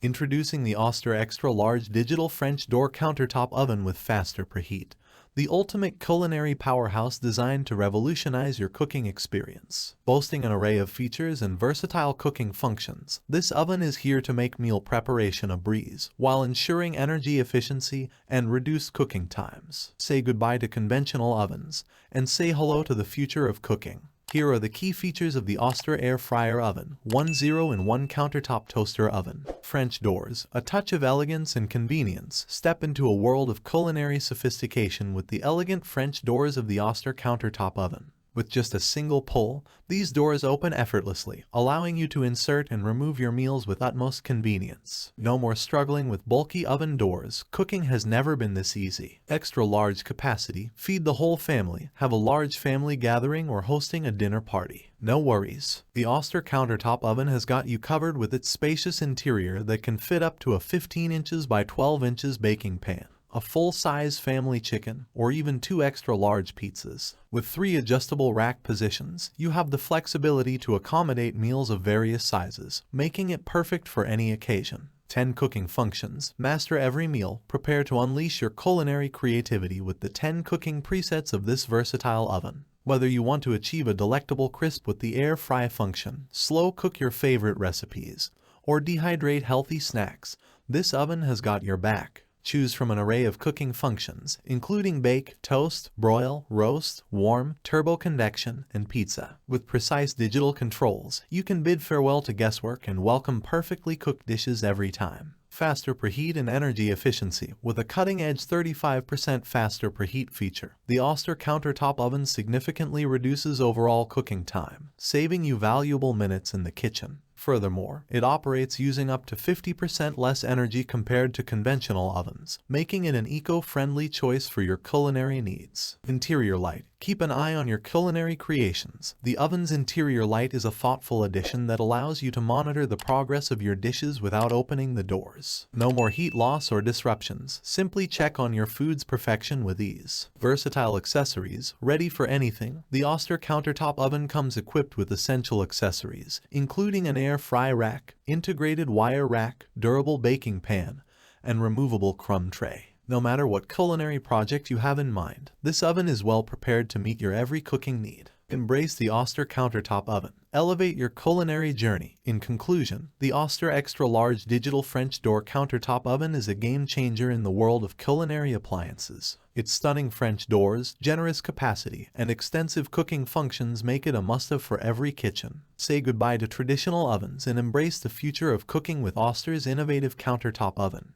Introducing the Oster Extra Large Digital French Door Countertop Oven with faster preheat. The ultimate culinary powerhouse designed to revolutionize your cooking experience. Boasting an array of features and versatile cooking functions, this oven is here to make meal preparation a breeze, while ensuring energy efficiency and reduced cooking times. Say goodbye to conventional ovens, and say hello to the future of cooking. Here are the key features of the Oster Air Fryer Oven. 1-0-in-1 Countertop Toaster Oven. French doors. A touch of elegance and convenience. Step into a world of culinary sophistication with the elegant French doors of the Oster Countertop Oven. With just a single pull, these doors open effortlessly, allowing you to insert and remove your meals with utmost convenience. No more struggling with bulky oven doors. Cooking has never been this easy. Extra large capacity. Feed the whole family. Have a large family gathering or hosting a dinner party. No worries. The Oster Countertop Oven has got you covered with its spacious interior that can fit up to a 15 inches by 12 inches baking pan, a full-size family chicken, or even 2 extra large pizzas. With 3 adjustable rack positions, you have the flexibility to accommodate meals of various sizes, making it perfect for any occasion. 10 cooking functions. Master every meal. Prepare to unleash your culinary creativity with the 10 cooking presets of this versatile oven. Whether you want to achieve a delectable crisp with the air fry function, slow cook your favorite recipes, or dehydrate healthy snacks, this oven has got your back. Choose from an array of cooking functions, including bake, toast, broil, roast, warm, turbo convection, and pizza. With precise digital controls, you can bid farewell to guesswork and welcome perfectly cooked dishes every time. Faster preheat and energy efficiency. With a cutting-edge 35% faster preheat feature, the Oster Countertop Oven significantly reduces overall cooking time, saving you valuable minutes in the kitchen. Furthermore, it operates using up to 50% less energy compared to conventional ovens, making it an eco-friendly choice for your culinary needs. Interior light. Keep an eye on your culinary creations. The oven's interior light is a thoughtful addition that allows you to monitor the progress of your dishes without opening the doors. No more heat loss or disruptions. Simply check on your food's perfection with ease. Versatile accessories. Ready for anything. The Oster Countertop Oven comes equipped with essential accessories, including an air fry rack, integrated wire rack, durable baking pan, and removable crumb tray. No matter what culinary project you have in mind, this oven is well prepared to meet your every cooking need. Embrace the Oster Countertop Oven. Elevate your culinary journey. In conclusion, the Oster Extra Large Digital French Door Countertop Oven is a game changer in the world of culinary appliances. Its stunning French doors, generous capacity, and extensive cooking functions make it a must-have for every kitchen. Say goodbye to traditional ovens and embrace the future of cooking with Oster's innovative countertop oven.